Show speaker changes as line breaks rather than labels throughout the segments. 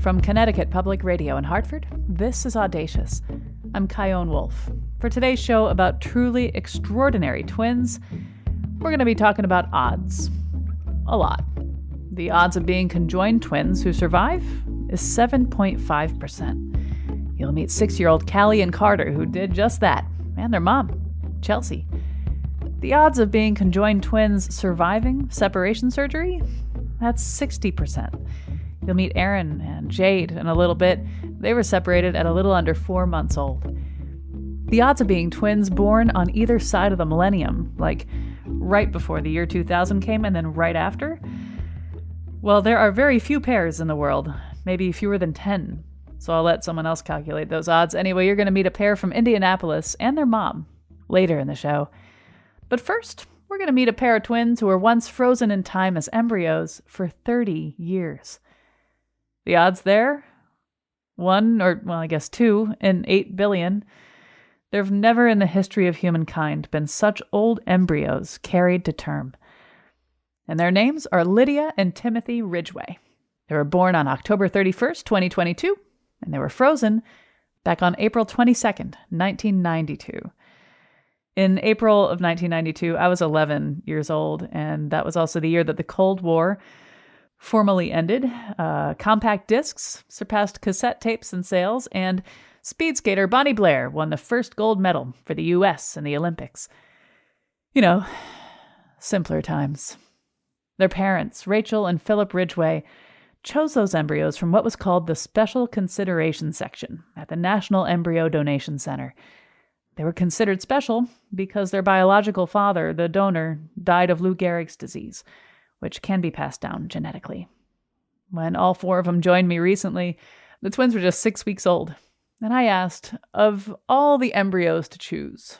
From Connecticut Public Radio in Hartford, this is Audacious. I'm Kyone Wolfe. For today's show about truly extraordinary twins, we're going to be talking about odds. A lot. The odds of being conjoined twins who survive is 7.5%. You'll meet 6-year-old Callie and Carter who did just that, and their mom, Chelsea. The odds of being conjoined twins surviving separation surgery? That's 60%. You'll meet Erin and Jade in a little bit. They were separated at a little under 4 months old. The odds of being twins born on either side of the millennium, like right before the year 2000 came and then right after? Well, there are very few pairs in the world, maybe fewer than 10. So I'll let someone else calculate those odds. Anyway, you're going to meet a pair from Indianapolis and their mom later in the show. But first, we're going to meet a pair of twins who were once frozen in time as embryos for 30 years. The odds there? 1, or well, I guess 2 in 8 billion. There have never in the history of humankind been such old embryos carried to term. And their names are Lydia and Timothy Ridgeway. They were born on October 31st, 2022, and they were frozen back on April 22nd, 1992. In April of 1992, I was 11 years old, and that was also the year that the Cold War formally ended. Compact discs surpassed cassette tapes in sales, and speed skater Bonnie Blair won the first gold medal for the U.S. in the Olympics. You know, simpler times. Their parents, Rachel and Philip Ridgeway, chose those embryos from what was called the Special Consideration Section at the National Embryo Donation Center. They were considered special because their biological father, the donor, died of Lou Gehrig's disease, which can be passed down genetically. When all 4 of them joined me recently, the twins were just 6 weeks old, and I asked, of all the embryos to choose,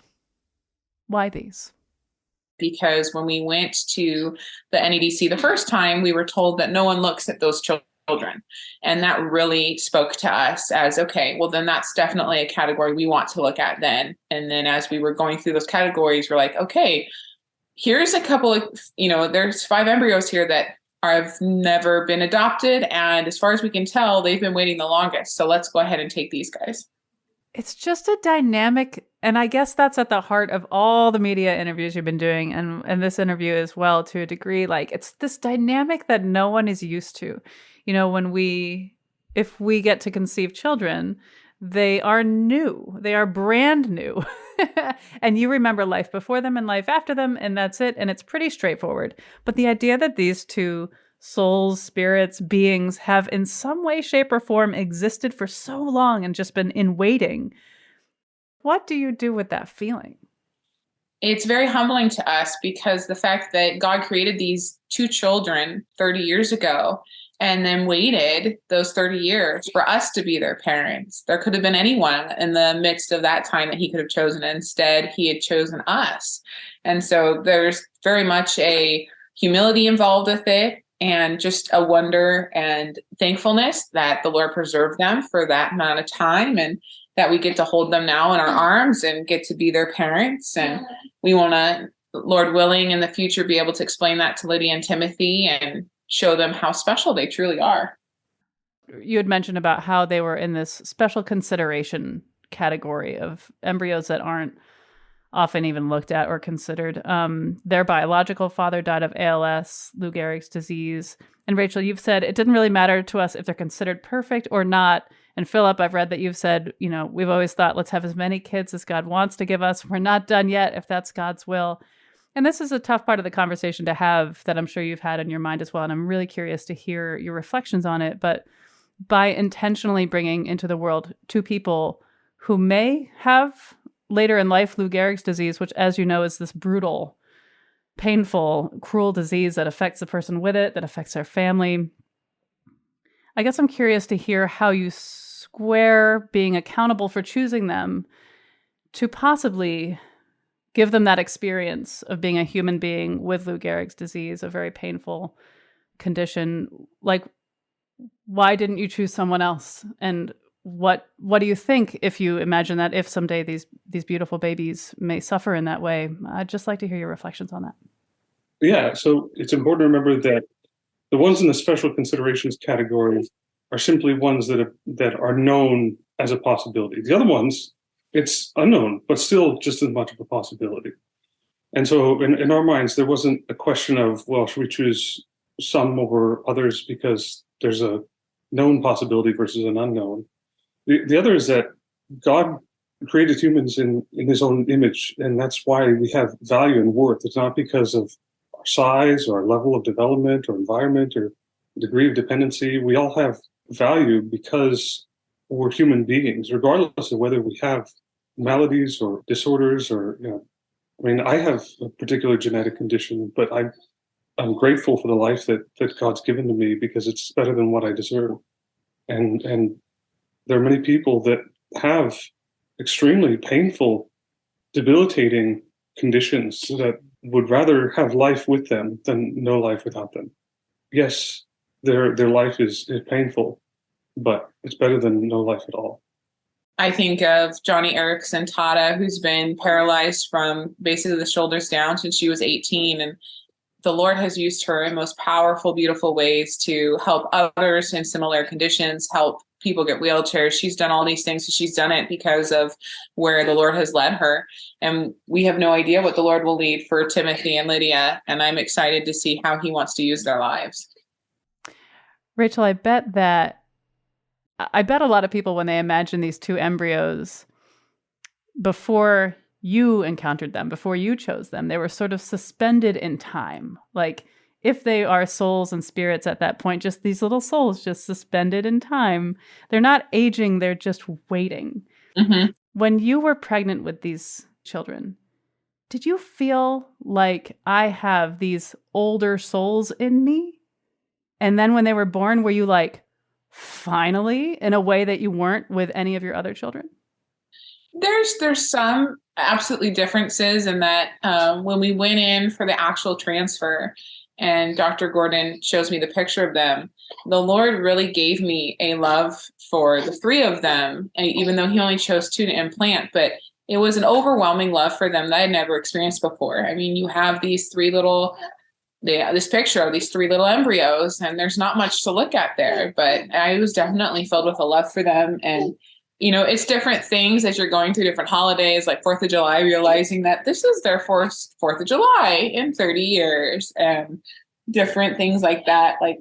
why these?
Because when we went to the NEDC the first time, we were told that no one looks at those children. And that really spoke to us as, okay, well, then that's definitely a category we want to look at then. And then as we were going through those categories, we're like, okay, here's a couple of, there's 5 embryos here that have never been adopted. And as far as we can tell, they've been waiting the longest. So let's go ahead and take these guys.
It's just a dynamic, and I guess that's at the heart of all the media interviews you've been doing, and this interview as well to a degree. Like, it's this dynamic that no one is used to. If we get to conceive children, they are new. They are brand new. And you remember life before them and life after them, and that's it. And it's pretty straightforward. But the idea that these two souls, spirits, beings have in some way, shape, or form existed for so long and just been in waiting. What do you do with that feeling?
It's very humbling to us because the fact that God created these 2 children 30 years ago and then waited those 30 years for us to be their parents. There could have been anyone in the midst of that time that he could have chosen. Instead, he had chosen us. And so there's very much a humility involved with it, and just a wonder and thankfulness that the Lord preserved them for that amount of time, and that we get to hold them now in our arms and get to be their parents. And we want to, Lord willing, in the future, be able to explain that to Lydia and Timothy and show them how special they truly are.
You had mentioned about how they were in this special consideration category of embryos that aren't often even looked at or considered. Their biological father died of ALS, Lou Gehrig's disease. And Rachel, you've said it didn't really matter to us if they're considered perfect or not. And Philip, I've read that you've said, we've always thought, let's have as many kids as God wants to give us. We're not done yet if that's God's will. And this is a tough part of the conversation to have that I'm sure you've had in your mind as well. And I'm really curious to hear your reflections on it. But by intentionally bringing into the world 2 people who may have later in life Lou Gehrig's disease, which, as you know, is this brutal, painful, cruel disease that affects the person with it, that affects their family. I guess I'm curious to hear how you square being accountable for choosing them to possibly give them that experience of being a human being with Lou Gehrig's disease, a very painful condition. Like, why didn't you choose someone else? And what do you think if you imagine that if someday these beautiful babies may suffer in that way? I'd just like to hear your reflections on that.
Yeah, so it's important to remember that the ones in the special considerations category are simply ones that are known as a possibility. The other ones, it's unknown, but still just as much of a possibility. And so in our minds, there wasn't a question of, well, should we choose some over others because there's a known possibility versus an unknown. The other is that God created humans in his own image, and that's why we have value and worth. It's not because of our size or our level of development or environment or degree of dependency. We all have value because we're human beings, regardless of whether we have maladies or disorders or, I mean, I have a particular genetic condition, but I'm grateful for the life that God's given to me because it's better than what I deserve. And there are many people that have extremely painful, debilitating conditions that would rather have life with them than no life without them. Yes, their life is painful, but it's better than no life at all.
I think of Johnny Erickson Tata, who's been paralyzed from basically the shoulders down since she was 18. And the Lord has used her in most powerful, beautiful ways to help others in similar conditions, help people get wheelchairs. She's done all these things. She's done it because of where the Lord has led her. And we have no idea what the Lord will lead for Timothy and Lydia. And I'm excited to see how he wants to use their lives.
Rachel, I bet a lot of people, when they imagine these two embryos, before you encountered them, before you chose them, they were sort of suspended in time. Like, if they are souls and spirits at that point, just these little souls just suspended in time. They're not aging, they're just waiting.
Mm-hmm.
When you were pregnant with these children, did you feel like I have these older souls in me? And then when they were born, were you like, finally, in a way that you weren't with any of your other children?
There's some absolutely differences in that when we went in for the actual transfer and Dr. Gordon shows me the picture of them, the Lord really gave me a love for the three of them, even though he only chose two to implant. But it was an overwhelming love for them that I had never experienced before. I mean, you have these this picture of these three little embryos, and there's not much to look at there, but I was definitely filled with a love for them. And, it's different things as you're going through different holidays, like 4th of July, realizing that this is their 4th of July in 30 years and different things like that, like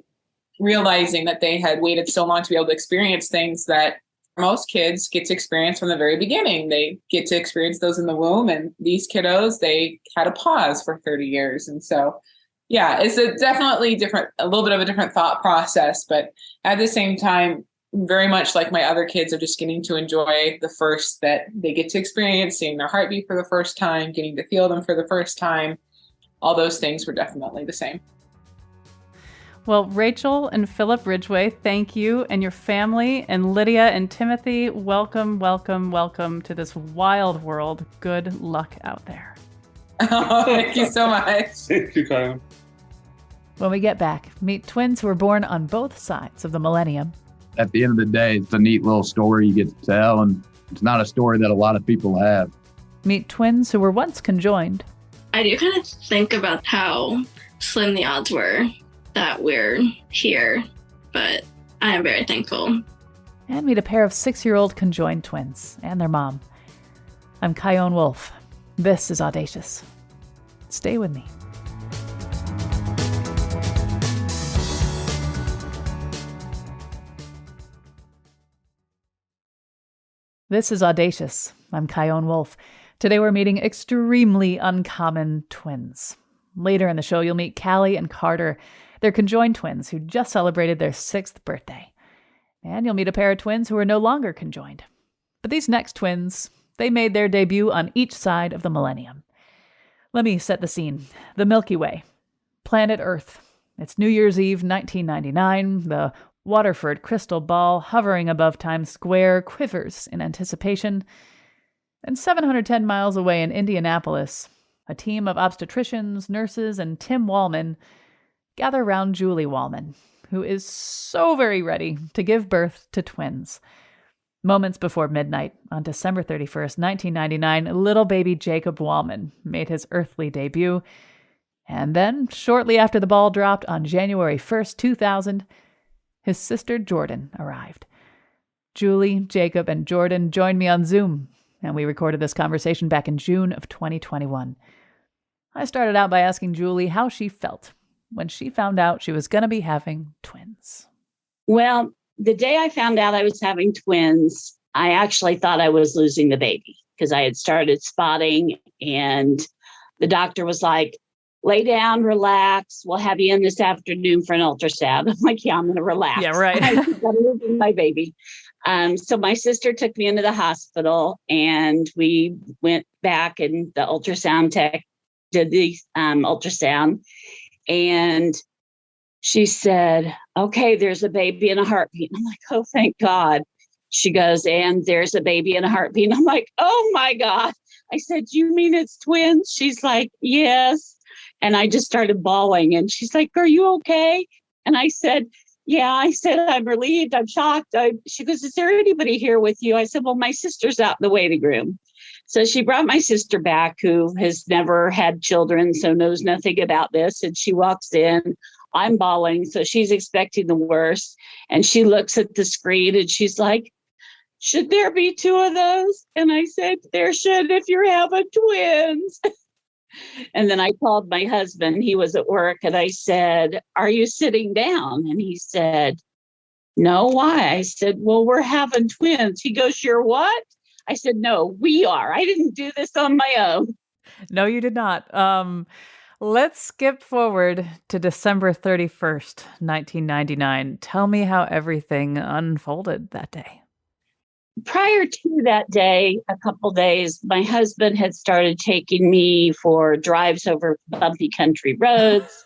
realizing that they had waited so long to be able to experience things that most kids get to experience from the very beginning. They get to experience those in the womb, and these kiddos, they had a pause for 30 years. And so, yeah, it's definitely a little bit of a different thought process, but at the same time, very much like my other kids are just getting to enjoy the first that they get to experience, seeing their heartbeat for the first time, getting to feel them for the first time. All those things were definitely the same.
Well, Rachel and Philip Ridgeway, thank you, and your family, and Lydia and Timothy, welcome, welcome, welcome to this wild world. Good luck out there.
Oh, thank you so much.
Thank you, Kyle.
When we get back, meet twins who were born on both sides of the millennium.
At the end of the day, it's a neat little story you get to tell, and it's not a story that a lot of people have.
Meet twins who were once conjoined.
I do kind of think about how slim the odds were that we're here, but I am very thankful.
And meet a pair of 6-year-old conjoined twins and their mom. I'm Kyone Wolf. This is Audacious. Stay with me. This is Audacious. I'm Kyone Wolf. Today we're meeting extremely uncommon twins. Later in the show, you'll meet Callie and Carter. They're conjoined twins who just celebrated their 6th birthday. And you'll meet a pair of twins who are no longer conjoined. But these next twins, they made their debut on each side of the millennium. Let me set the scene. The Milky Way. Planet Earth. It's New Year's Eve, 1999. The Waterford crystal ball hovering above Times Square quivers in anticipation. And 710 miles away in Indianapolis, a team of obstetricians, nurses, and Tim Wallman gather round Julie Wallman, who is so very ready to give birth to twins. Moments before midnight, on December 31st, 1999, little baby Jacob Wallman made his earthly debut. And then, shortly after the ball dropped on January 1st, 2000, his sister Jordan arrived. Julie, Jacob, and Jordan joined me on Zoom, and we recorded this conversation back in June of 2021. I started out by asking Julie how she felt when she found out she was going to be having twins.
Well, the day I found out I was having twins, I actually thought I was losing the baby because I had started spotting, and the doctor was like, lay down, relax. We'll have you in this afternoon for an ultrasound. I'm like, yeah, I'm going to relax.
Yeah, right.
I'm losing my baby. So my sister took me into the hospital, and we went back, and the ultrasound tech did the ultrasound, and she said, okay, there's a baby in a heartbeat. I'm like, oh, thank God. She goes, and there's a baby in a heartbeat. I'm like, oh my God. I said, you mean it's twins? She's like, yes. And I just started bawling, and she's like, are you okay? And I said, yeah. I said, I'm relieved. I'm shocked. She goes, is there anybody here with you? I said, well, my sister's out in the waiting room. So she brought my sister back, who has never had children, so knows nothing about this. And she walks in. I'm bawling. So she's expecting the worst. And she looks at the screen, and she's like, should there be two of those? And I said, there should if you're having twins. And then I called my husband. He was at work, and I said, are you sitting down? And he said, no, why? I said, well, we're having twins. He goes, you're what? I said, no, we are. I didn't do this on my own.
No, you did not. Let's skip forward to December 31st, 1999. Tell me how everything unfolded that day.
Prior to that day, a couple days, my husband had started taking me for drives over bumpy country roads.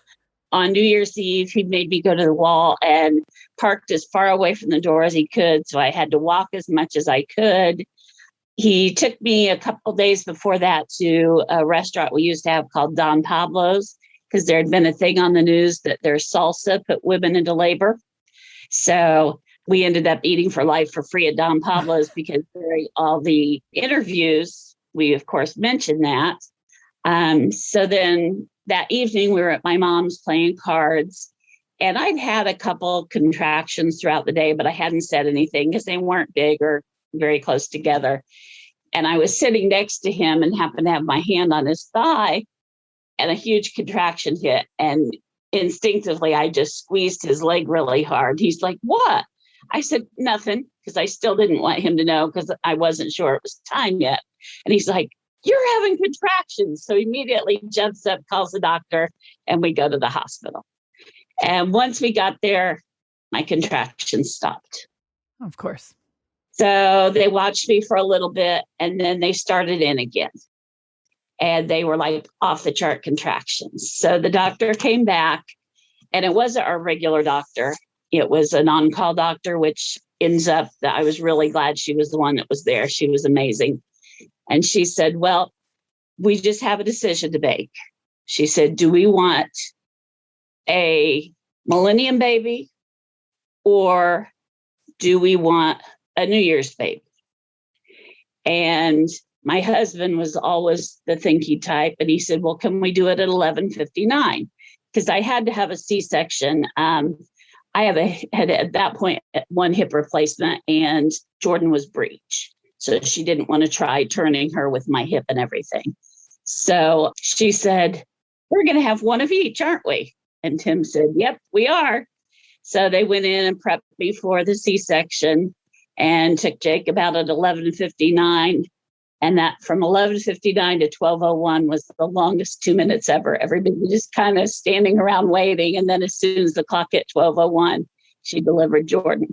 On New Year's Eve, he made me go to the wall and parked as far away from the door as he could, so I had to walk as much as I could. He took me a couple days before that to a restaurant we used to have called Don Pablo's, because there had been a thing on the news that their salsa put women into labor. So we ended up eating for life for free at Don Pablo's because during all the interviews, we, of course, mentioned that. So then that evening, we were at my mom's playing cards, and I'd had a couple contractions throughout the day, but I hadn't said anything because they weren't big or very close together. And I was sitting next to him and happened to have my hand on his thigh, and a huge contraction hit. And instinctively, I just squeezed his leg really hard. He's like, what? I said, nothing, because I still didn't want him to know because I wasn't sure it was time yet. And he's like, you're having contractions. So immediately jumps up, calls the doctor, and we go to the hospital. And once we got there, my contractions stopped.
Of course.
So they watched me for a little bit, and then they started in again. And they were like off the chart contractions. So the doctor came back, and it wasn't our regular doctor. It was an on-call doctor, which ends up that I was really glad she was the one that was there. She was amazing. And she said, well, we just have a decision to make. She said, do we want a millennium baby, or do we want a New Year's baby? And my husband was always the thinky type. And he said, well, can we do it at 11:59? Because I had to have a C-section. I had at that point one hip replacement, and Jordan was breech. So she didn't want to try turning her with my hip and everything. So she said, we're going to have one of each, aren't we? And Tim said, yep, we are. So they went in and prepped me for the C-section and took Jacob out at 11:59. And that from 11:59 to 12:01 was the longest 2 minutes ever. Everybody just kind of standing around waiting. And then as soon as the clock hit 12:01, she delivered Jordan.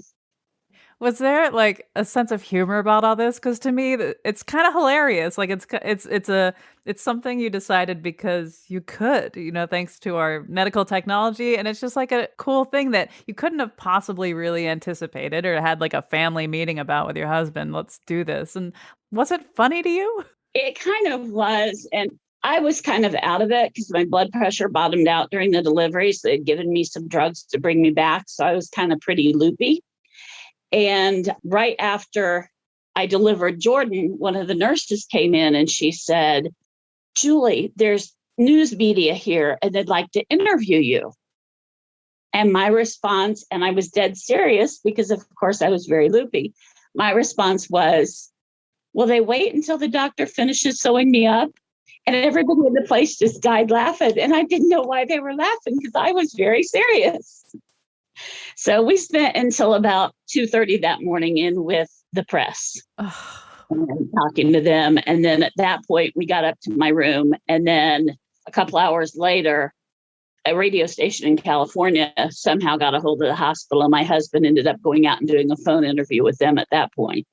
Was there like a sense of humor about all this? Because to me, it's kind of hilarious. Like it's something you decided because you could, thanks to our medical technology, and it's just like a cool thing that you couldn't have possibly really anticipated or had like a family meeting about with your husband. Let's do this. And was it funny to you?
It kind of was, and I was kind of out of it because my blood pressure bottomed out during the delivery. So they'd given me some drugs to bring me back, so I was kind of pretty loopy. And right after I delivered Jordan, one of the nurses came in and she said, Julie, there's news media here and they'd like to interview you. And my response, and I was dead serious because, of course, I was very loopy. My response was, will they wait until the doctor finishes sewing me up? And everybody in the place just died laughing. And I didn't know why they were laughing because I was very serious. So we spent until about 2:30 that morning in with the press, and talking to them. And then at that point, we got up to my room. And then a couple hours later, a radio station in California somehow got a hold of the hospital. And my husband ended up going out and doing a phone interview with them at that point.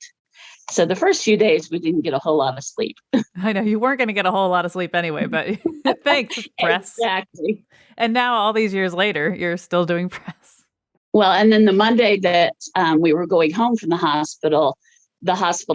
So the first few days, we didn't get a whole lot of sleep.
I know you weren't going to get a whole lot of sleep anyway, but thanks, press.
Exactly.
And now all these years later, you're still doing press.
Well, and then the Monday that we were going home from the hospital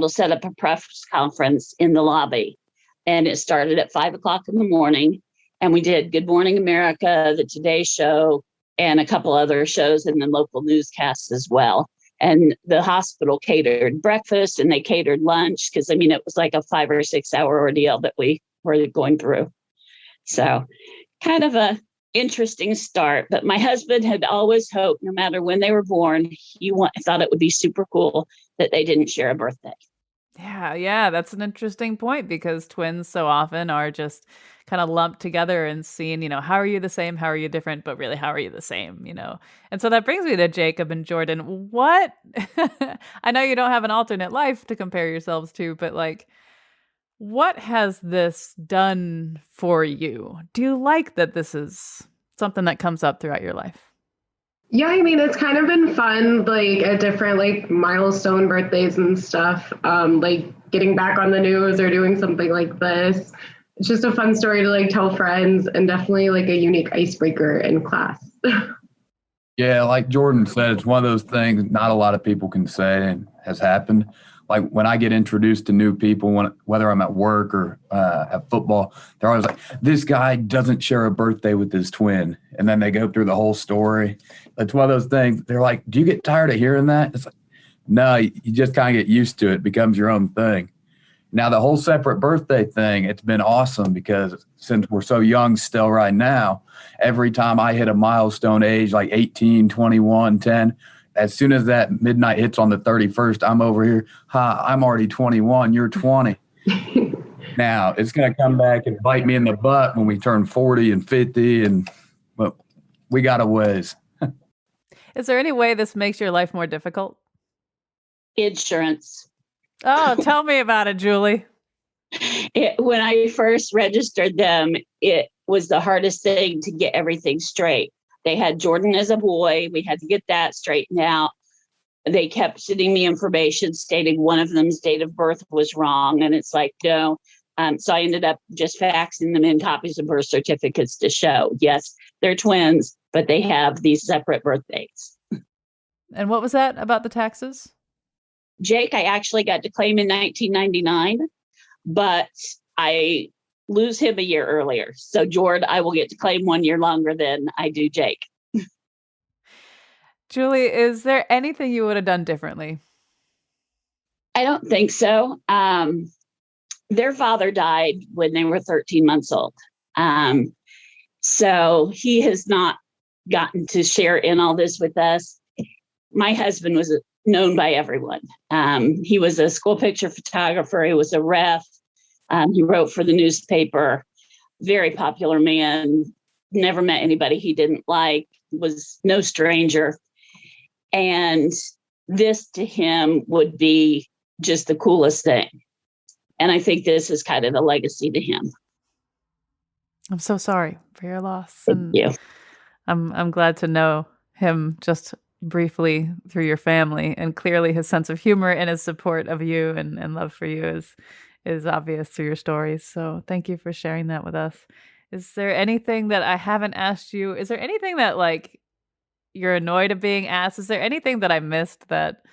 set up a press conference in the lobby. And it started at 5:00 in the morning. And we did Good Morning America, the Today Show, and a couple other shows, and then local newscasts as well. And the hospital catered breakfast and they catered lunch because, I mean, it was like a 5 or 6 hour ordeal that we were going through. So kind of a interesting start. But my husband had always hoped, no matter when they were born, he thought it would be super cool that they didn't share a birthday.
Yeah, that's an interesting point because twins so often are just kind of lumped together and seen, how are you the same? How are you different? But really, how are you the same? And so that brings me to Jacob and Jordan. What, I know you don't have an alternate life to compare yourselves to, but what has this done for you? Do you like that this is something that comes up throughout your life?
Yeah, I mean, it's kind of been fun, at different milestone birthdays and stuff, getting back on the news or doing something like this. It's just a fun story to tell friends, and definitely a unique icebreaker in class.
Yeah, like Jordan said, it's one of those things not a lot of people can say and has happened. Like when I get introduced to new people, whether I'm at work or at football, they're always like, this guy doesn't share a birthday with his twin. And then they go through the whole story. It's one of those things. They're like, do you get tired of hearing that? It's like, no, you just kind of get used to it. It becomes your own thing. Now, the whole separate birthday thing, it's been awesome because since we're so young still right now, every time I hit a milestone age, like 18, 21, 10, as soon as that midnight hits on the 31st, I'm over here. I'm already 21. You're 20. Now, it's going to come back and bite me in the butt when we turn 40 and 50, but we got a ways.
Is there any way this makes your life more difficult?
Insurance.
Oh, tell me about it, Julie.
When I first registered them, it was the hardest thing to get everything straight. They had Jordan as a boy. We had to get that straightened out. They kept sending me information stating one of them's date of birth was wrong. And it's like, no. So I ended up just faxing them in copies of birth certificates to show, yes, they're twins, but they have these separate birthdays.
And what was that about the taxes?
Jake, I actually got to claim in 1999, but I lose him a year earlier. So, Jordan, I will get to claim 1 year longer than I do Jake.
Julie, is there anything you would have done differently?
I don't think so. Their father died when they were 13 months old. So he has not gotten to share in all this with us. My husband was known by everyone. He was a school picture photographer. He was a ref. He wrote for the newspaper. Very popular man. Never met anybody he didn't like. Was no stranger. And this to him would be just the coolest thing. And I think this is kind of the legacy to him.
I'm so sorry for your loss.
Thank you.
I'm glad to know him just briefly through your family, and clearly his sense of humor and his support of you and love for you is obvious through your stories. So thank you for sharing that with us. Is there anything that I haven't asked you? Is there anything that you're annoyed of being asked? Is there anything that I missed that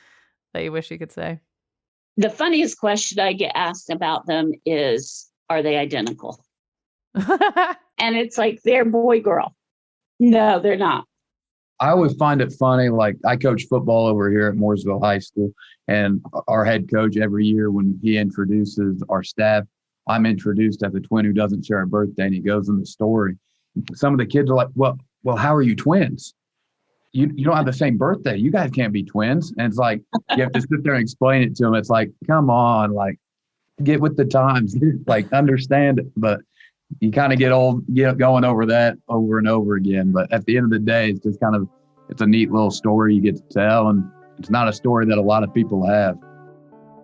you wish you could say?
The funniest question I get asked about them is, are they identical? And it's like, they're boy, girl. No, they're not.
I always find it funny. I coach football over here at Mooresville High School, and our head coach every year when he introduces our staff, I'm introduced as a twin who doesn't share a birthday, and he goes in the story. Some of the kids are like, well, how are you twins? you don't have the same birthday. You guys can't be twins. And it's like, you have to sit there and explain it to them. It's like, come on, like, get with the times, like, understand it. But you kind of get going over that over and over again. But at the end of the day, it's just kind of, it's a neat little story you get to tell. And it's not a story that a lot of people have.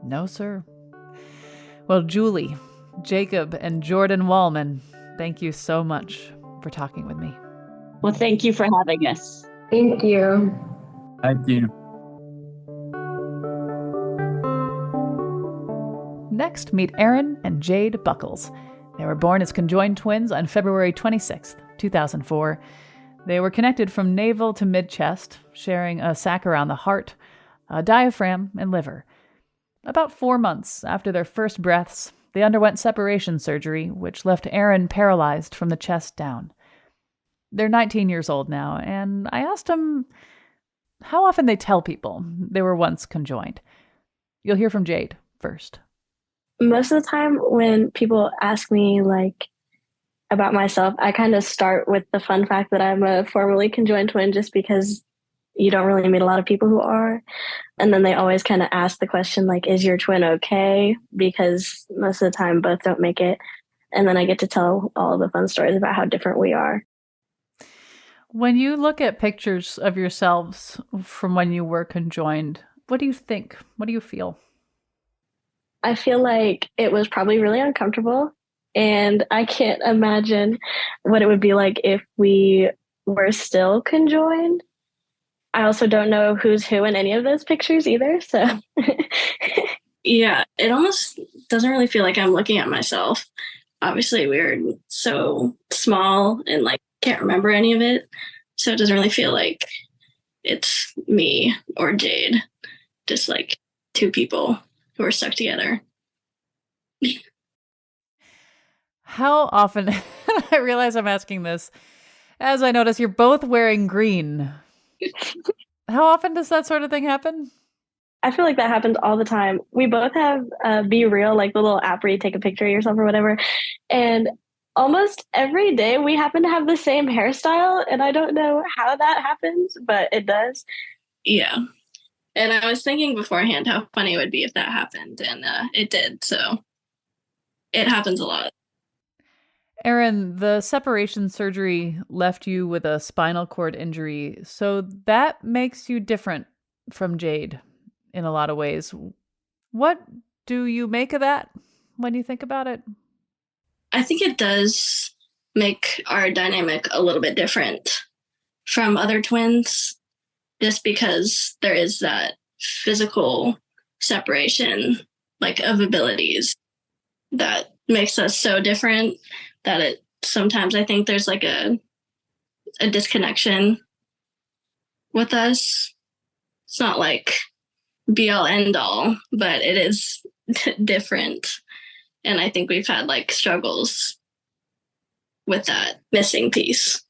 No, sir. Well, Julie, Jacob, and Jordan Wallman, thank you so much for talking with me.
Well, thank you for having us.
Thank you.
Thank you.
Next, meet Erin and Jade Buckles. They were born as conjoined twins on February 26th, 2004. They were connected from navel to mid-chest, sharing a sac around the heart, a diaphragm, and liver. About 4 months after their first breaths, they underwent separation surgery, which left Erin paralyzed from the chest down. They're 19 years old now, and I asked them how often they tell people they were once conjoined. You'll hear from Jade first.
Most of the time when people ask me like about myself, I kind of start with the fun fact that I'm a formerly conjoined twin, just because you don't really meet a lot of people who are. And then they always kind of ask the question, like, is your twin okay? Because most of the time both don't make it. And then I get to tell all the fun stories about how different we are.
When you look at pictures of yourselves from when you were conjoined, what do you think? What do you feel?
I feel like it was probably really uncomfortable, and I can't imagine what it would be like if we were still conjoined. I also don't know who's who in any of those pictures either, so yeah, it almost doesn't really feel like I'm looking at myself. Obviously, we're so small and like can't remember any of it, so it doesn't really feel like it's me or Jade, just like two people who are stuck together.
How often, I realize I'm asking this, as I notice you're both wearing green. How often does that sort of thing happen?
I feel like that happens all the time. We both have Be Real, like the little app where you take a picture of yourself or whatever. And almost every day we happen to have the same hairstyle. And I don't know how that happens, but it does. Yeah. And I was thinking beforehand how funny it would be if that happened. And it did. So it happens a lot.
Erin, the separation surgery left you with a spinal cord injury. So that makes you different from Jade in a lot of ways. What do you make of that when you think about it?
I think it does make our dynamic a little bit different from other twins, just because there is that physical separation, like of abilities, that makes us so different that it sometimes I think there's like a disconnection with us. It's not like be all end all, but it is different. And I think we've had like struggles with that missing piece.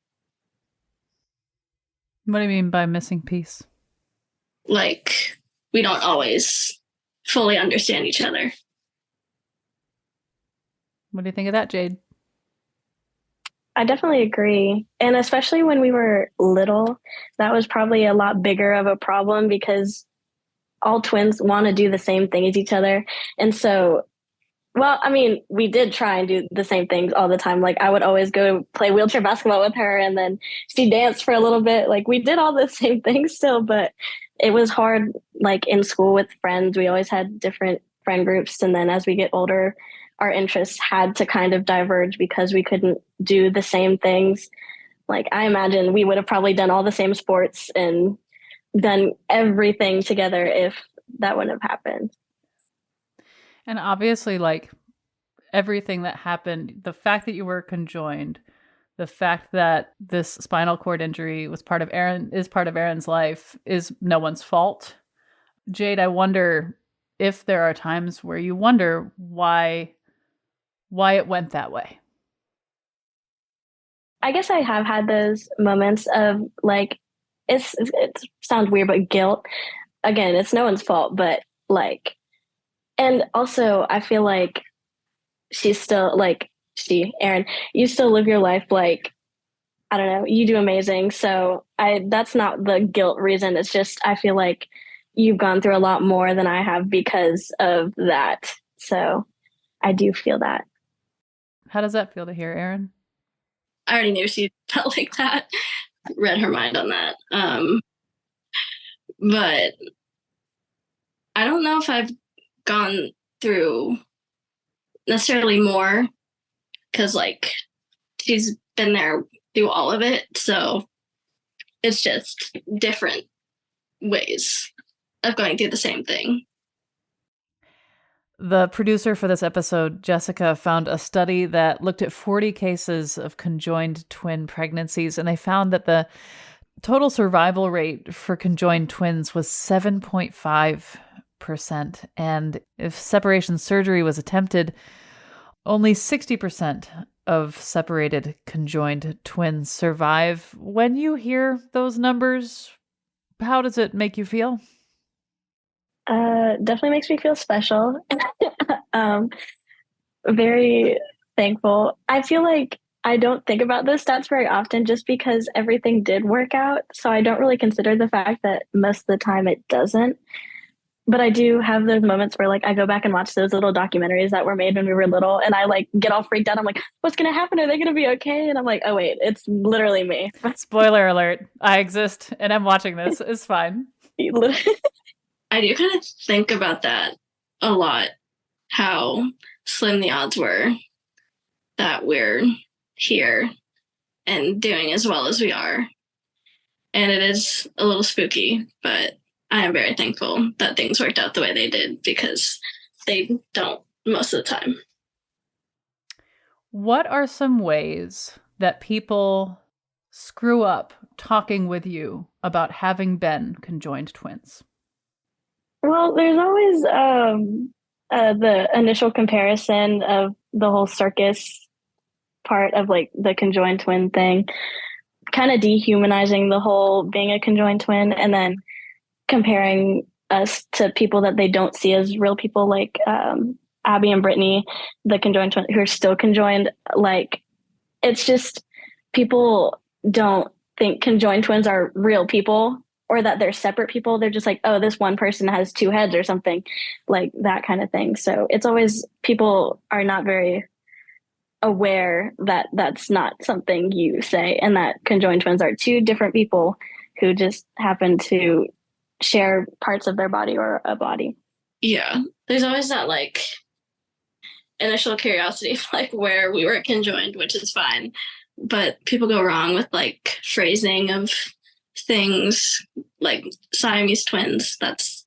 What do you mean by missing piece?
Like, we don't always fully understand each other.
What do you think of that, Jade?
I definitely agree. And especially when we were little, that was probably a lot bigger of a problem because all twins want to do the same thing as each other. And so, well, I mean, we did try and do the same things all the time. Like, I would always go play wheelchair basketball with her, and then she danced for a little bit. Like, we did all the same things still, but it was hard, like in school with friends. We always had different friend groups. And then as we get older, our interests had to kind of diverge because we couldn't do the same things. Like, I imagine we would have probably done all the same sports and done everything together if that wouldn't have happened.
And obviously, like, everything that happened, the fact that you were conjoined, the fact that this spinal cord injury is part of Erin's life is no one's fault. Jade, I wonder if there are times where you wonder why it went that way.
I guess I have had those moments of like, it sounds weird, but guilt. Again, it's no one's fault, but like, and also I feel like she's still like, Erin, you still live your life like I don't know, you do amazing. So that's not the guilt reason. It's just, I feel like you've gone through a lot more than I have because of that. So I do feel that.
How does that feel to hear, Erin?
I already knew she felt like that. Read her mind on that. But I don't know if I've gone through necessarily more, because like she's been there through all of it. So it's just different ways of going through the same thing.
The producer for this episode, Jessica, found a study that looked at 40 cases of conjoined twin pregnancies, and they found that the total survival rate for conjoined twins was 7.5%. And if separation surgery was attempted, only 60% of separated conjoined twins survive. When you hear those numbers, how does it make you feel?
Definitely makes me feel special. Very thankful. I feel like I don't think about those stats very often just because everything did work out. So I don't really consider the fact that most of the time it doesn't. But I do have those moments where like I go back and watch those little documentaries that were made when we were little and I like get all freaked out. I'm like, what's going to happen? Are they going to be okay? And I'm like, oh wait, it's literally me.
Spoiler alert. I exist and I'm watching this. It's fine.
I do kind of think about that a lot, how slim the odds were that we're here and doing as well as we are. And it is a little spooky, but I am very thankful that things worked out the way they did, because they don't most of the time.
What are some ways that people screw up talking with you about having been conjoined twins?
Well, there's always the initial comparison of the whole circus part of like the conjoined twin thing, kind of dehumanizing the whole being a conjoined twin, and then comparing us to people that they don't see as real people, like Abby and Brittany, the conjoined twin, who are still conjoined. Like, it's just people don't think conjoined twins are real people or that they're separate people. They're just like, oh, this one person has two heads or something, like that kind of thing. So it's always, people are not very aware that that's not something you say, and that conjoined twins are two different people who just happen to share parts of their body or a body.
Yeah, there's always that like initial curiosity of like where we were conjoined, which is fine, but people go wrong with like phrasing of things, like Siamese twins. That's,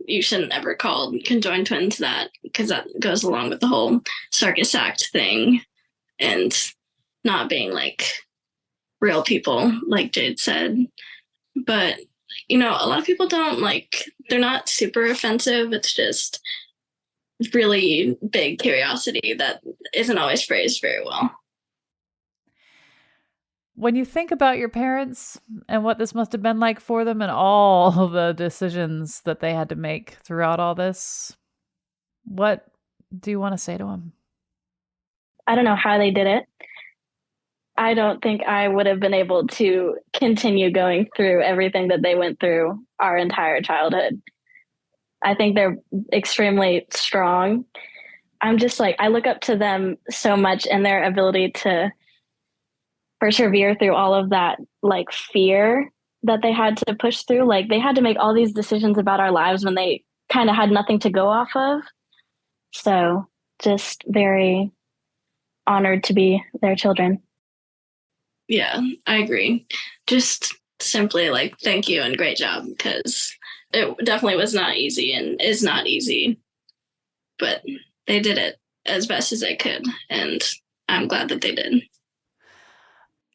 you shouldn't ever call conjoined twins that, because that goes along with the whole circus act thing and not being like real people, like Jade said. But you know, a lot of people don't like, they're not super offensive. It's just really big curiosity that isn't always phrased very well.
When you think about your parents and what this must have been like for them and all the decisions that they had to make throughout all this, what do you want to say to them?
I don't know how they did it. I don't think I would have been able to continue going through everything that they went through our entire childhood. I think they're extremely strong. I'm just like, I look up to them so much and their ability to persevere through all of that, like fear that they had to push through. Like they had to make all these decisions about our lives when they kind of had nothing to go off of. So just very honored to be their children.
Yeah, I agree. Just simply like, thank you and great job, because it definitely was not easy and is not easy, but they did it as best as they could, and I'm glad that they did.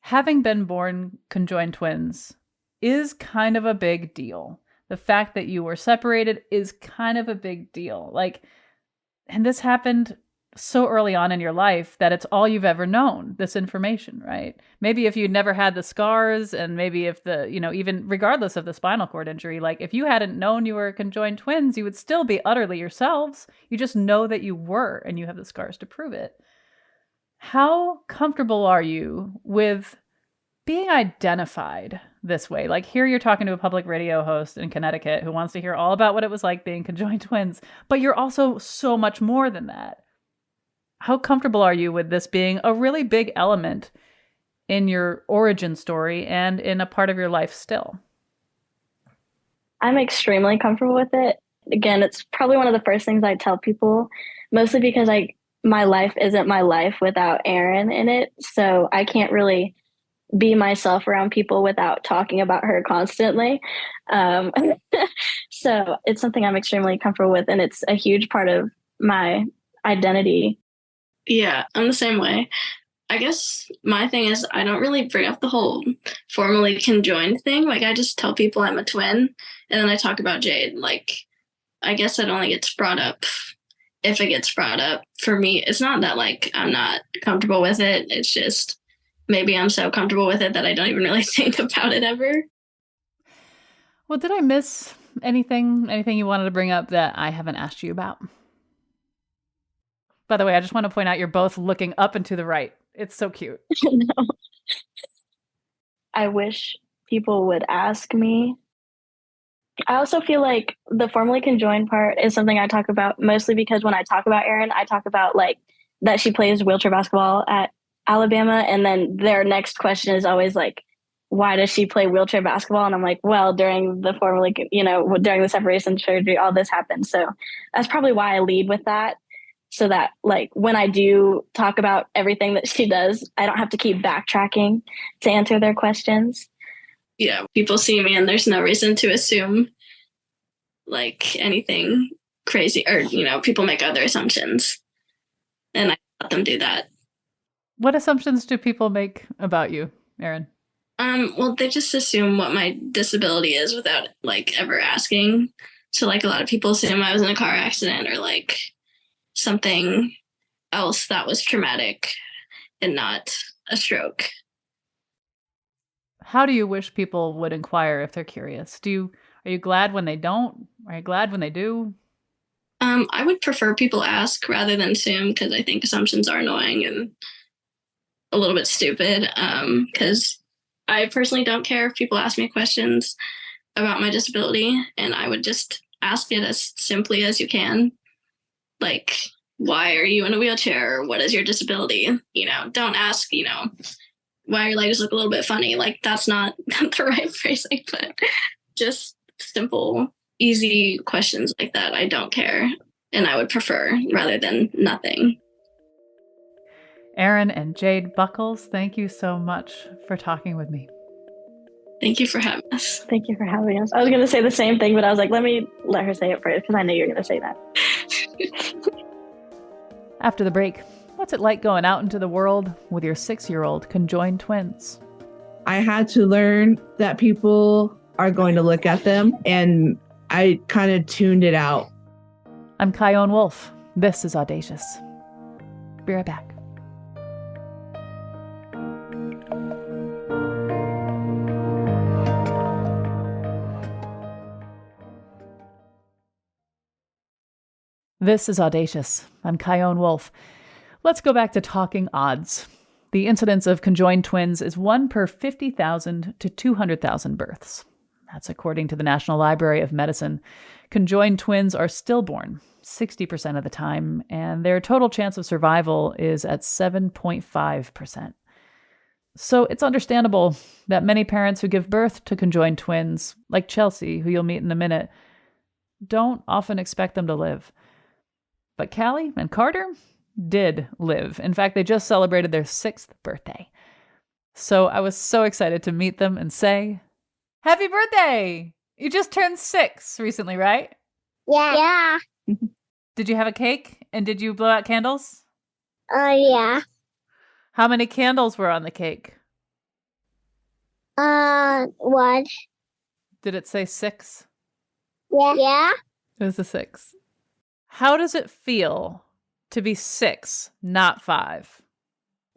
Having been born conjoined twins is kind of a big deal. The fact that you were separated is kind of a big deal. Like, and this happened so early on in your life that it's all you've ever known, this information, right? Maybe if you'd never had the scars, and maybe if the, you know, even regardless of the spinal cord injury, like if you hadn't known you were conjoined twins, you would still be utterly yourselves. You just know that you were, and you have the scars to prove it. How comfortable are you with Being identified this way, like here you're talking to a public radio host in Connecticut who wants to hear all about what it was like being conjoined twins, but you're also so much more than that. How comfortable are you with this being a really big element in your origin story and in a part of your life still?
I'm extremely comfortable with it. Again, it's probably one of the first things I tell people, mostly because my life isn't my life without Erin in it. So I can't really be myself around people without talking about her constantly. So it's something I'm extremely comfortable with, and it's a huge part of my identity.
Yeah, I'm the same way. I guess my thing is I don't really bring up the whole formally conjoined thing. Like I just tell people I'm a twin, and then I talk about Jade. Like I guess it only gets brought up if it gets brought up. For me, it's not that like I'm not comfortable with it. It's just maybe I'm so comfortable with it that I don't even really think about it ever.
Well, did I miss anything you wanted to bring up that I haven't asked you about? By the way, I just want to point out you're both looking up and to the right. It's so cute.
No. I wish people would ask me. I also feel like the formally conjoined part is something I talk about mostly because when I talk about Erin, I talk about like that she plays wheelchair basketball at Alabama. And then their next question is always like, why does she play wheelchair basketball? And I'm like, well, during the formally, during the separation surgery, all this happened. So that's probably why I lead with that. So that like when I do talk about everything that she does, I don't have to keep backtracking to answer their questions.
Yeah, people see me and there's no reason to assume like anything crazy or, people make other assumptions and I let them do that.
What assumptions do people make about you, Erin?
Well, they just assume what my disability is without like ever asking. So like a lot of people assume I was in a car accident or like something else that was traumatic and not a stroke.
How do you wish people would inquire if they're curious? Are you glad when they don't? Are you glad when they do?
I would prefer people ask rather than assume because I think assumptions are annoying and a little bit stupid. Because I personally don't care if people ask me questions about my disability, and I would just ask it as simply as you can. Like, why are you in a wheelchair? What is your disability? Don't ask, why your legs look a little bit funny. Like, that's not the right phrasing, but just simple, easy questions like that. I don't care. And I would prefer rather than nothing.
Erin and Jade Buckles, thank you so much for talking with me.
Thank you for having us.
Thank you for having us. I was going to say the same thing, but I was like, let me let her say it first because I know you're going to say that.
After the break, what's it like going out into the world with your 6-year-old conjoined twins?
I had to learn that people are going to look at them, and I kind of tuned it out.
I'm Kyone Wolf. This is Audacious. Be right back. This is Audacious. I'm Kyone Wolf. Let's go back to talking odds. The incidence of conjoined twins is 1 per 50,000 to 200,000 births. That's according to the National Library of Medicine. Conjoined twins are stillborn 60% of the time, and their total chance of survival is at 7.5%. So it's understandable that many parents who give birth to conjoined twins, like Chelsea, who you'll meet in a minute, don't often expect them to live. But Callie and Carter did live. In fact, they just celebrated their 6th birthday. So I was so excited to meet them and say, happy birthday! You just turned 6 recently, right?
Yeah.
Did you have a cake? And did you blow out candles?
Yeah.
How many candles were on the cake?
1.
Did it say 6?
Yeah.
It was a 6. How does it feel to be 6, not 5?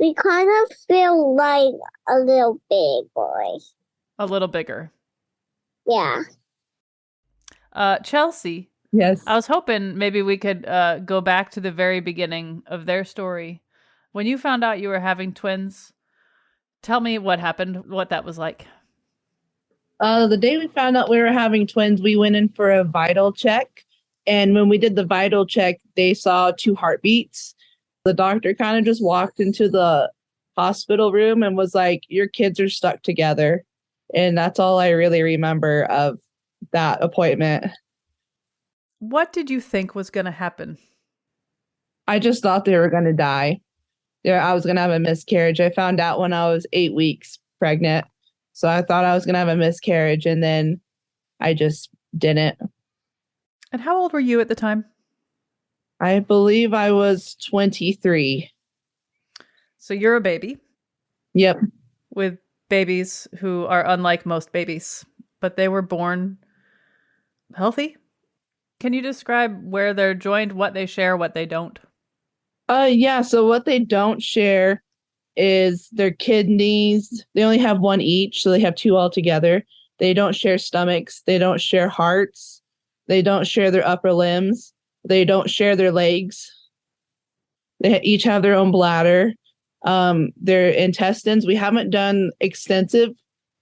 We kind of feel like a little big boy.
A little bigger.
Yeah.
Chelsea.
Yes.
I was hoping maybe we could go back to the very beginning of their story. When you found out you were having twins, Tell me what happened, what that was like.
The day we found out we were having twins, we went in for a vital check. And when we did the vital check, they saw 2 heartbeats. The doctor kind of just walked into the hospital room and was like, your kids are stuck together. And that's all I really remember of that appointment.
What did you think was going to happen?
I just thought they were going to die. I was going to have a miscarriage. I found out when I was 8 weeks pregnant. So I thought I was going to have a miscarriage, and then I just didn't.
And how old were you at the time?
I believe I was 23.
So you're a baby.
Yep.
With babies who are unlike most babies, but they were born healthy. Can you describe where they're joined, what they share, what they don't?
Yeah. So what they don't share is their kidneys. They only have one each, so they have 2 altogether. They don't share stomachs. They don't share hearts. They don't share their upper limbs. They don't share their legs. They each have their own bladder. Their intestines. We haven't done extensive,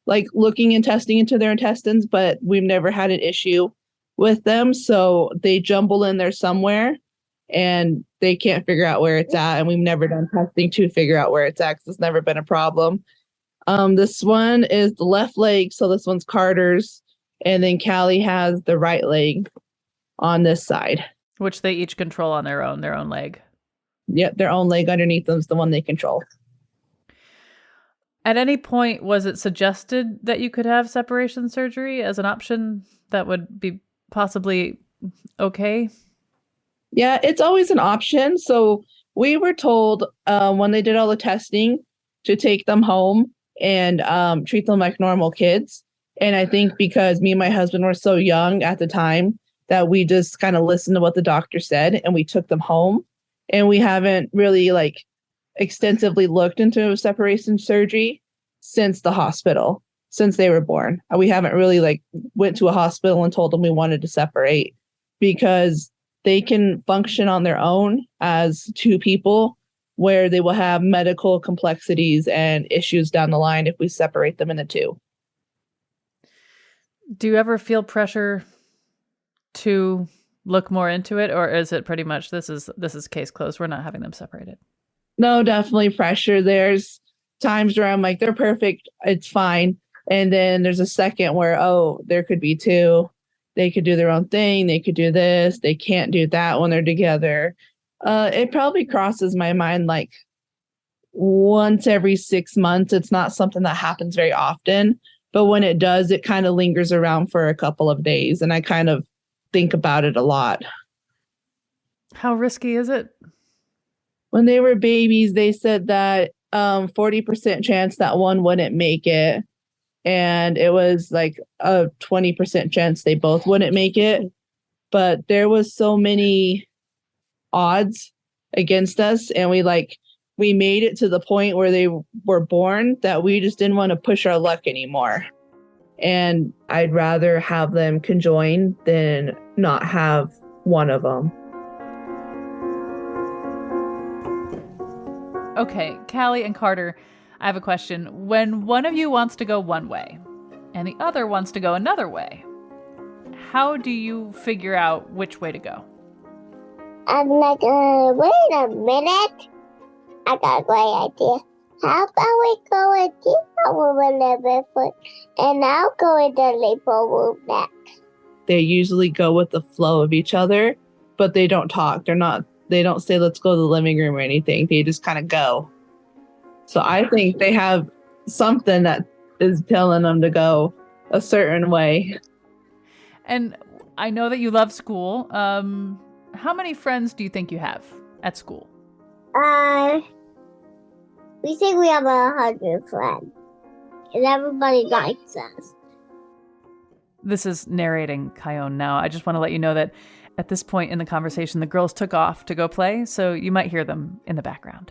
like looking and testing into their intestines, but we've never had an issue with them. So they jumble in there somewhere, and they can't figure out where it's at. And we've never done testing to figure out where it's at, because it's never been a problem. This one is the left leg. So this one's Carter's. And then Callie has the right leg on this side.
Which they each control on their own leg.
Yep, their own leg underneath them is the one they control.
At any point, was it suggested that you could have separation surgery as an option that would be possibly okay?
Yeah, it's always an option. So we were told when they did all the testing to take them home and treat them like normal kids. And I think because me and my husband were so young at the time that we just kind of listened to what the doctor said, and we took them home. And we haven't really extensively looked into separation surgery since the hospital, since they were born. We haven't really went to a hospital and told them we wanted to separate, because they can function on their own as 2 people, where they will have medical complexities and issues down the line if we separate them into 2.
Do you ever feel pressure to look more into it, or is it pretty much this is case closed, we're not having them separated?
No, definitely pressure. There's times where I'm like, they're perfect, it's fine. And then there's a second where, there could be 2. They could do their own thing. They could do this. They can't do that when they're together. It probably crosses my mind once every 6 months. It's not something that happens very often. But when it does, it kind of lingers around for a couple of days. And I kind of think about it a lot.
How risky is it?
When they were babies, they said that 40% chance that one wouldn't make it. And it was a 20% chance they both wouldn't make it. But there was so many odds against us. And we made it to the point where they were born that we just didn't want to push our luck anymore. And I'd rather have them conjoined than not have one of them.
Okay, Callie and Carter, I have a question. When one of you wants to go one way and the other wants to go another way, how do you figure out which way to go?
I'm like, wait a minute. I got a great idea. How about we go in this room a little bit first, and I'll go in the labor room next.
They usually go with the flow of each other, but they don't talk. They don't say, let's go to the living room or anything. They just kind of go. So I think they have something that is telling them to go a certain way.
And I know that you love school. How many friends do you think you have at school?
We think we have 100 friends, and everybody likes us.
This is narrating Kyone now. I just want to let you know that at this point in the conversation, the girls took off to go play, so you might hear them in the background.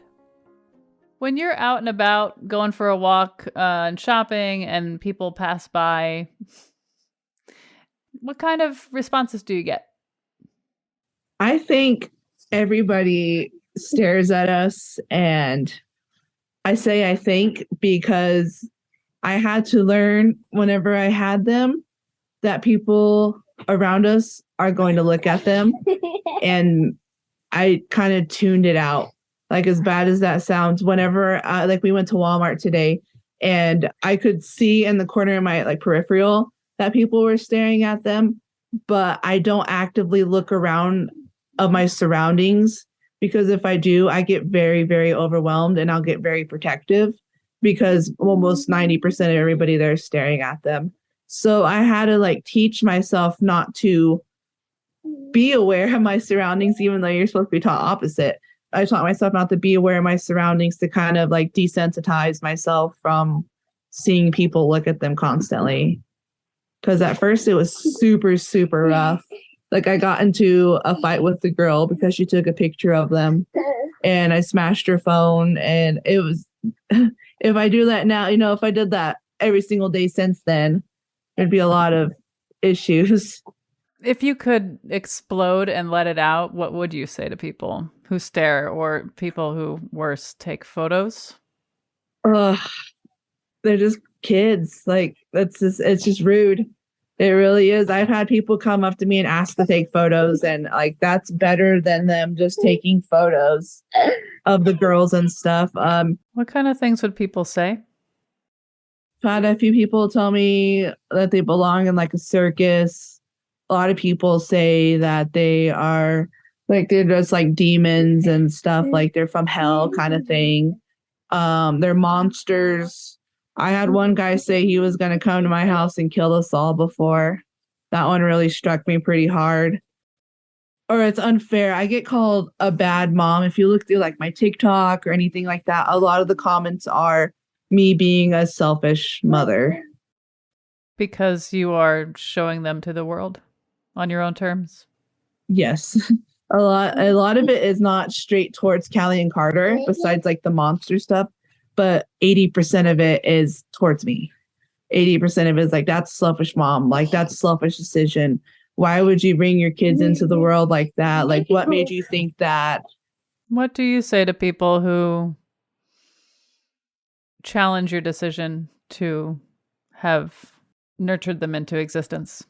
When you're out and about, going for a walk and shopping, and people pass by, what kind of responses do you get?
I think everybody stares at us and I say I think because I had to learn whenever I had them that people around us are going to look at them. And I kind of tuned it out. Like, as bad as that sounds, whenever like we went to Walmart today and I could see in the corner of my like peripheral that people were staring at them, but I don't actively look around of my surroundings, because if I do, I get very, very overwhelmed and I'll get very protective because almost 90% of everybody there is staring at them. So I had to like teach myself not to be aware of my surroundings, even though you're supposed to be taught opposite. I taught myself not to be aware of my surroundings, to kind of like desensitize myself from seeing people look at them constantly. Because at first it was super, super rough. Like, I got into a fight with the girl because she took a picture of them and I smashed her phone. And it was, if I do that now, if I did that every single day since then, there'd be a lot of issues.
If you could explode and let it out, what would you say to people who stare, or people who, worse, take photos?
They're just kids. Like, it's just rude. It really is. I've had people come up to me and ask to take photos, and like, that's better than them just taking photos of the girls and stuff.
What kind of things would people say?
I've had a few people tell me that they belong in like a circus. A lot of people say that they are like, they're just like demons and stuff, like they're from hell kind of thing. They're monsters. I had one guy say he was going to come to my house and kill us all before. That one really struck me pretty hard. Or it's unfair. I get called a bad mom. If you look through like my TikTok or anything like that, a lot of the comments are me being a selfish mother.
Because you are showing them to the world on your own terms?
Yes. A lot of it is not straight towards Callie and Carter, besides like the monster stuff, but 80% of it is towards me. 80% of it is like, that's selfish, mom. Like, that's a selfish decision. Why would you bring your kids into the world like that? Like, what made you think that?
What do you say to people who challenge your decision to have nurtured them into existence?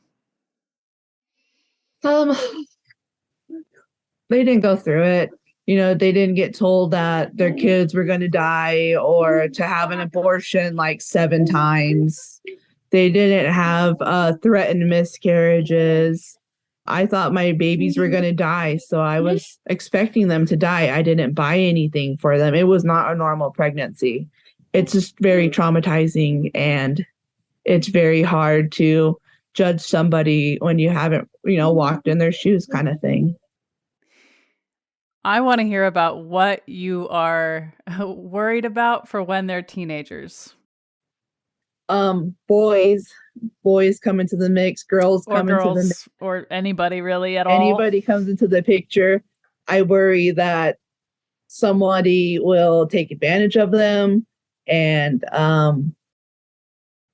They didn't go through it. They didn't get told that their kids were going to die or to have an abortion like 7 times. They didn't have threatened miscarriages. I thought my babies were going to die, so I was expecting them to die. I didn't buy anything for them. It was not a normal pregnancy. It's just very traumatizing, and it's very hard to judge somebody when you haven't, walked in their shoes, kind of thing.
I want to hear about what you are worried about for when they're teenagers.
Boys come into the mix, girls come into the mix,
or anybody really at all.
Anybody comes into the picture. I worry that somebody will take advantage of them, and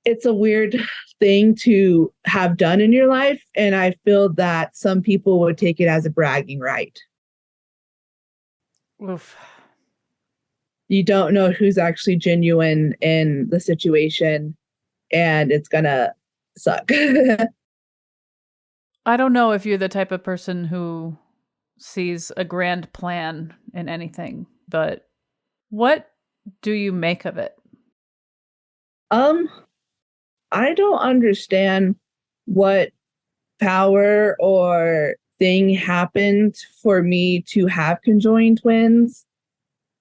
it's a weird thing to have done in your life, and I feel that some people would take it as a bragging right.
Oof.
You don't know who's actually genuine in the situation, and it's gonna suck.
I don't know if you're the type of person who sees a grand plan in anything, but what do you make of it?
I don't understand what power or thing happened for me to have conjoined twins,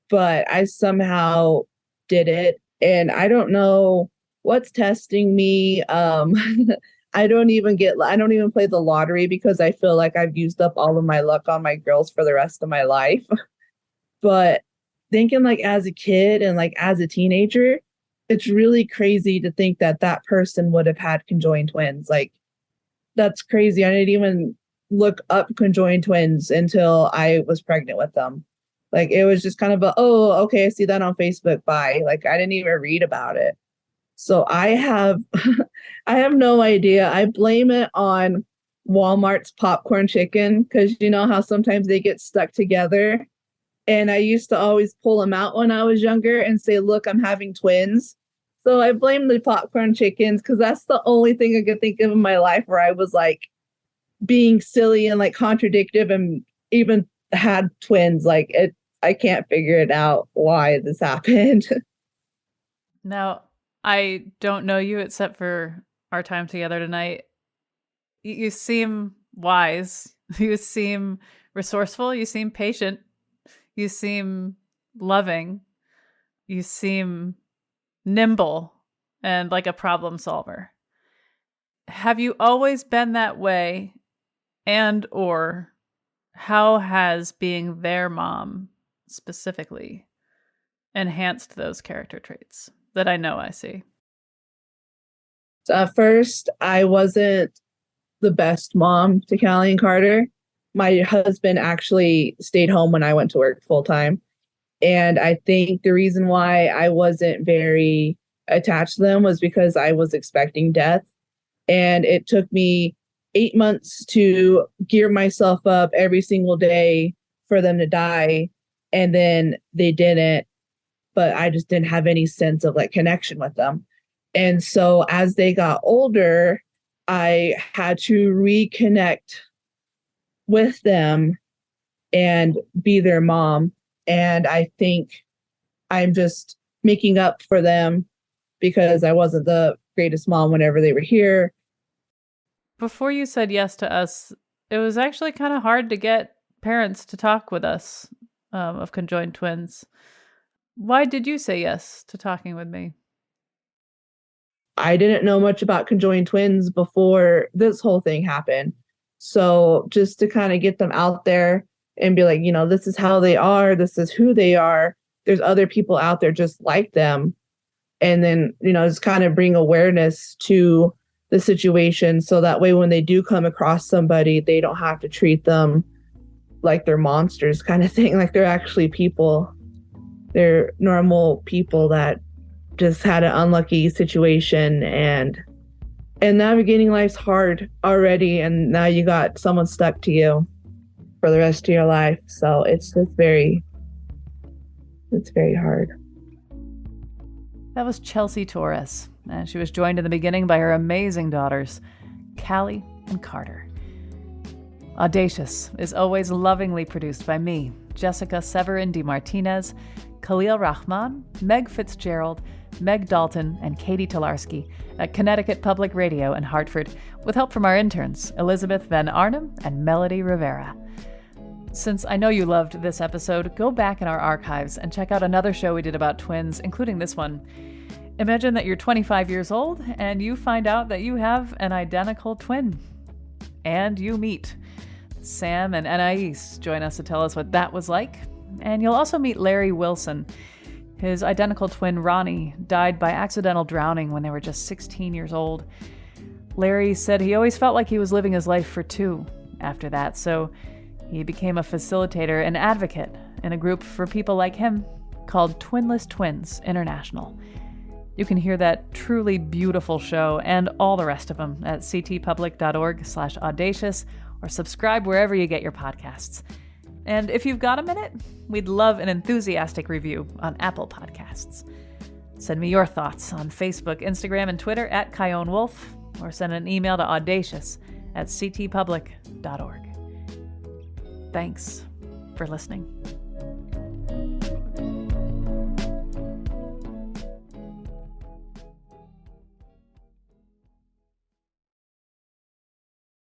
but I somehow did it, and I don't know what's testing me. I don't even play the lottery because I feel like I've used up all of my luck on my girls for the rest of my life. But thinking like as a kid and like as a teenager, it's really crazy to think that that person would have had conjoined twins. Like, that's crazy. I didn't even look up conjoined twins until I was pregnant with them. Like, it was just kind of okay, I see that on Facebook. Bye. Like, I didn't even read about it. So I have no idea. I blame it on Walmart's popcorn chicken, because you know how sometimes they get stuck together. And I used to always pull them out when I was younger and say, look, I'm having twins. So I blame the popcorn chickens because that's the only thing I could think of in my life where I was like being silly and like contradictive and even had twins. Like I can't figure it out why this happened.
Now, I don't know you except for our time together tonight. You seem wise. You seem resourceful. You seem patient. You seem loving. You seem nimble and like a problem solver. Have you always been that way? And or how has being their mom specifically enhanced those character traits that I know I see?
So at first, I wasn't the best mom to Callie and Carter. My husband actually stayed home when I went to work full time. And I think the reason why I wasn't very attached to them was because I was expecting death. And it took me 8 months to gear myself up every single day for them to die. And then they didn't, but I just didn't have any sense of like connection with them. And so as they got older, I had to reconnect with them and be their mom. And I think I'm just making up for them because I wasn't the greatest mom whenever they were here.
Before you said yes to us, it was actually kind of hard to get parents to talk with us of conjoined twins. Why did you say yes to talking with me?
I didn't know much about conjoined twins before this whole thing happened. So just to kind of get them out there and be like, this is how they are. This is who they are. There's other people out there just like them. And then, just kind of bring awareness to the situation. So that way, when they do come across somebody, they don't have to treat them like they're monsters kind of thing. Like they're actually people. They're normal people that just had an unlucky situation and navigating life's hard already. And now you got someone stuck to you for the rest of your life. So it's very hard.
That was Chelsea Torres, and she was joined in the beginning by her amazing daughters, Callie and Carter. Audacious is always lovingly produced by me, Jessica Severin DiMartinez, Khalil Rahman, Meg Fitzgerald, Meg Dalton, and Katie Tolarski at Connecticut Public Radio in Hartford, with help from our interns, Elizabeth Van Arnhem and Melody Rivera. Since I know you loved this episode, go back in our archives and check out another show we did about twins, including this one. Imagine that you're 25 years old and you find out that you have an identical twin. And you meet. Sam and Anais join us to tell us what that was like. And you'll also meet Larry Wilson. His identical twin, Ronnie, died by accidental drowning when they were just 16 years old. Larry said he always felt like he was living his life for two after that, so he became a facilitator and advocate in a group for people like him called Twinless Twins International. You can hear that truly beautiful show and all the rest of them at ctpublic.org/audacious or subscribe wherever you get your podcasts. And if you've got a minute, we'd love an enthusiastic review on Apple Podcasts. Send me your thoughts on Facebook, Instagram, and Twitter at Kyone Wolf, or send an email to audacious@ctpublic.org. Thanks for listening.